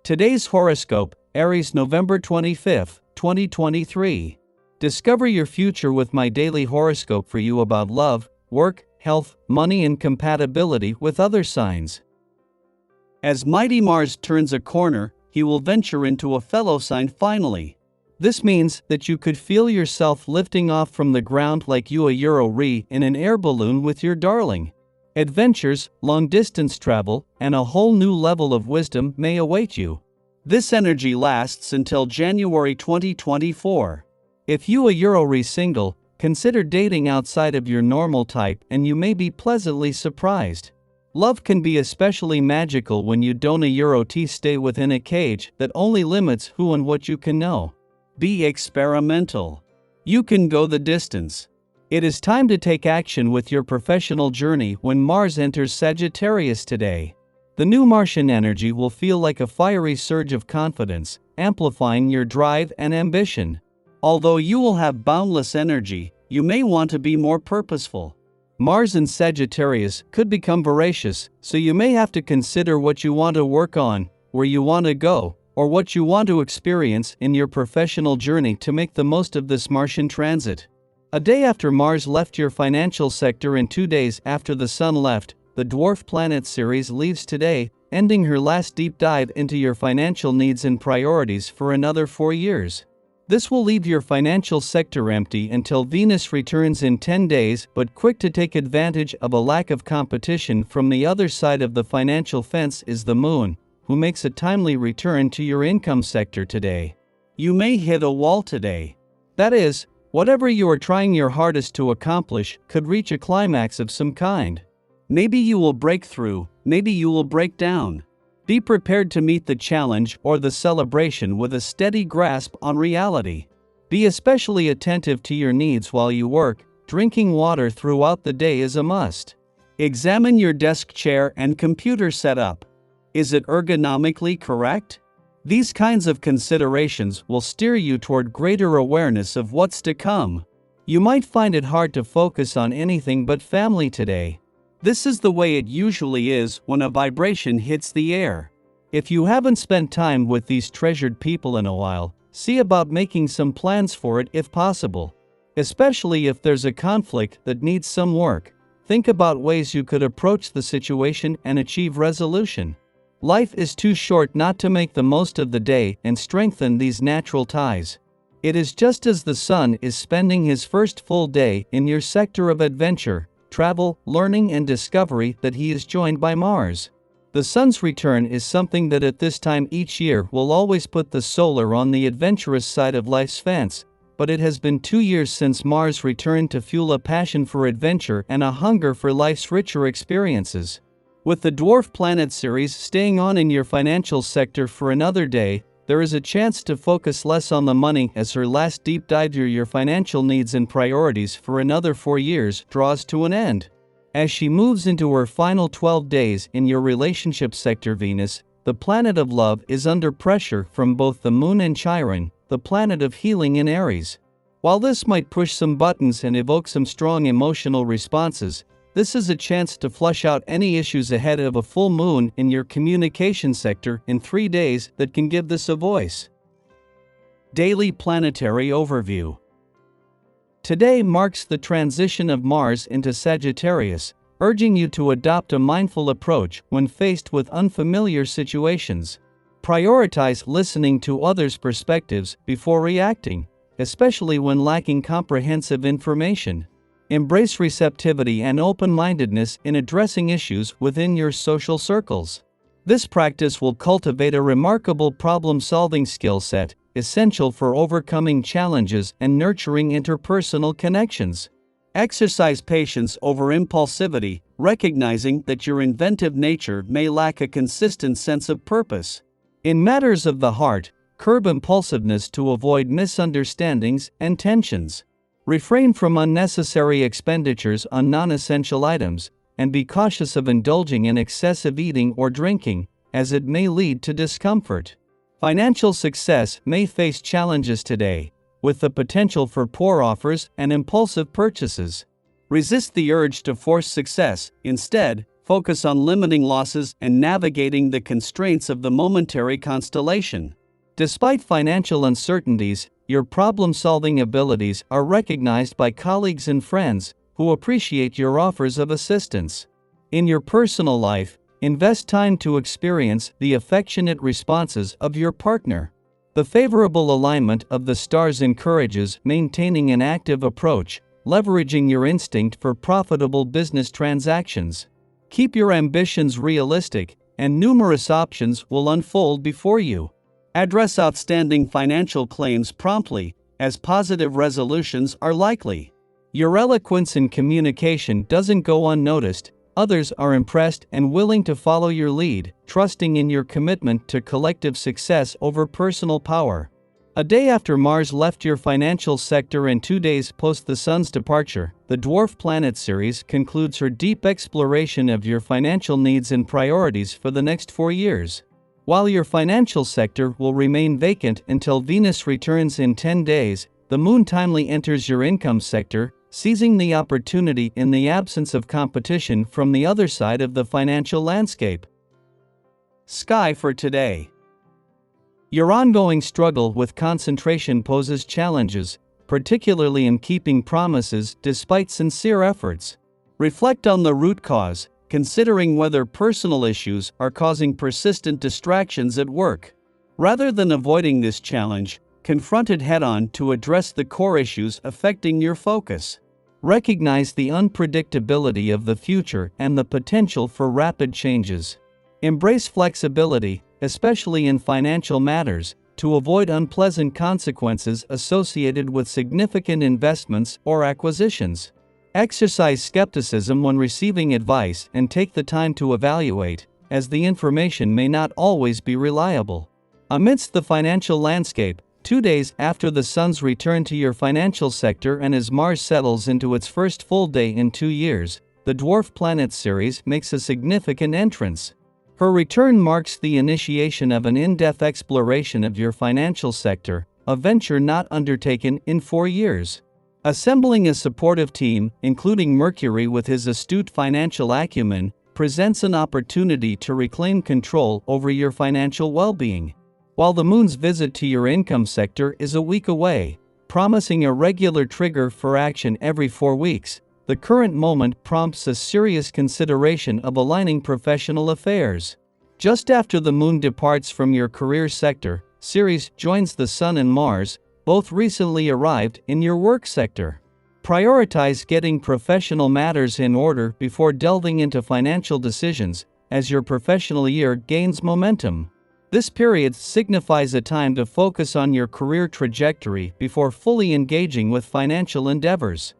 Today's horoscope, Aries November 25, 2023. Discover your future with my daily horoscope for you about love, work, health, money and compatibility with other signs. As mighty Mars turns a corner, he will venture into a fellow sign finally. This means that you could feel yourself lifting off from the ground like you a Euro-re in an air balloon with your darling. Adventures, long-distance travel, and a whole new level of wisdom may await you. This energy lasts until January 2024. If you a Euro-re single, consider dating outside of your normal type and you may be pleasantly surprised. Love can be especially magical when you don't a Euro-t stay within a cage that only limits who and what you can know. Be experimental. You can go the distance. It is time to take action with your professional journey when Mars enters Sagittarius today. The new Martian energy will feel like a fiery surge of confidence, amplifying your drive and ambition. Although you will have boundless energy, you may want to be more purposeful. Mars in Sagittarius could become voracious, so you may have to consider what you want to work on, where you want to go, or what you want to experience in your professional journey to make the most of this Martian transit. A day after Mars left your financial sector and 2 days after the Sun left, the dwarf planet Ceres leaves today, ending her last deep dive into your financial needs and priorities for another 4 years. This will leave your financial sector empty until Venus returns in 10 days, but quick to take advantage of a lack of competition from the other side of the financial fence is the Moon, who makes a timely return to your income sector today. You may hit a wall today. That is, whatever you are trying your hardest to accomplish could reach a climax of some kind. Maybe you will break through, maybe you will break down. Be prepared to meet the challenge or the celebration with a steady grasp on reality. Be especially attentive to your needs while you work. Drinking water throughout the day is a must. Examine your desk chair and computer setup. Is it ergonomically correct? These kinds of considerations will steer you toward greater awareness of what's to come. You might find it hard to focus on anything but family today. This is the way it usually is when a vibration hits the air. If you haven't spent time with these treasured people in a while, see about making some plans for it if possible. Especially if there's a conflict that needs some work, think about ways you could approach the situation and achieve resolution. Life is too short not to make the most of the day and strengthen these natural ties. It is just as the Sun is spending his first full day in your sector of adventure, travel, learning and discovery that he is joined by Mars. The Sun's return is something that at this time each year will always put the solar on the adventurous side of life's fence, but it has been 2 years since Mars returned to fuel a passion for adventure and a hunger for life's richer experiences. With the dwarf planet Ceres staying on in your financial sector for another day, there is a chance to focus less on the money as her last deep dive your financial needs and priorities for another 4 years draws to an end. As she moves into her final 12 days in your relationship sector, Venus, the planet of love, is under pressure from both the Moon and Chiron, the planet of healing in Aries. While this might push some buttons and evoke some strong emotional responses, this is a chance to flush out any issues ahead of a full moon in your communication sector in 3 days that can give this a voice. Daily Planetary Overview. Today marks the transition of Mars into Sagittarius, urging you to adopt a mindful approach when faced with unfamiliar situations. Prioritize listening to others' perspectives before reacting, especially when lacking comprehensive information. Embrace receptivity and open-mindedness in addressing issues within your social circles. This practice will cultivate a remarkable problem-solving skill set, essential for overcoming challenges and nurturing interpersonal connections. Exercise patience over impulsivity, recognizing that your inventive nature may lack a consistent sense of purpose. In matters of the heart, curb impulsiveness to avoid misunderstandings and tensions. Refrain from unnecessary expenditures on non-essential items, and be cautious of indulging in excessive eating or drinking, as it may lead to discomfort. Financial success may face challenges today, with the potential for poor offers and impulsive purchases. Resist the urge to force success, instead, Focus on limiting losses and navigating the constraints of the momentary constellation. Despite financial uncertainties, your problem-solving abilities are recognized by colleagues and friends who appreciate your offers of assistance. In your personal life, invest time to experience the affectionate responses of your partner. The favorable alignment of the stars encourages maintaining an active approach, leveraging your instinct for profitable business transactions. Keep your ambitions realistic, and numerous options will unfold before you. Address outstanding financial claims promptly, as positive resolutions are likely. Your eloquence in communication doesn't go unnoticed. Others are impressed and willing to follow your lead, trusting in your commitment to collective success over personal power. A day after Mars left your financial sector and 2 days post the Sun's departure, the dwarf planet Ceres concludes her deep exploration of your financial needs and priorities for the next 4 years. While your financial sector will remain vacant until Venus returns in 10 days, the Moon timely enters your income sector, seizing the opportunity in the absence of competition from the other side of the financial landscape. Sky for today. Your ongoing struggle with concentration poses challenges, particularly in keeping promises despite sincere efforts. Reflect on the root cause, considering whether personal issues are causing persistent distractions at work. Rather than avoiding this challenge, confront it head-on to address the core issues affecting your focus. Recognize the unpredictability of the future and the potential for rapid changes. Embrace flexibility, especially in financial matters, to avoid unpleasant consequences associated with significant investments or acquisitions. Exercise skepticism when receiving advice and take the time to evaluate, as the information may not always be reliable. Amidst the financial landscape, 2 days after the Sun's return to your financial sector and as Mars settles into its first full day in 2 years, the dwarf planet Ceres makes a significant entrance. Her return marks the initiation of an in-depth exploration of your financial sector, a venture not undertaken in 4 years. Assembling a supportive team, including Mercury with his astute financial acumen, presents an opportunity to reclaim control over your financial well-being. While the Moon's visit to your income sector is a week away, promising a regular trigger for action every 4 weeks, the current moment prompts a serious consideration of aligning professional affairs. Just after the Moon departs from your career sector, Ceres joins the Sun and Mars, both recently arrived in your work sector. Prioritize getting professional matters in order before delving into financial decisions, as your professional year gains momentum. This period signifies a time to focus on your career trajectory before fully engaging with financial endeavors.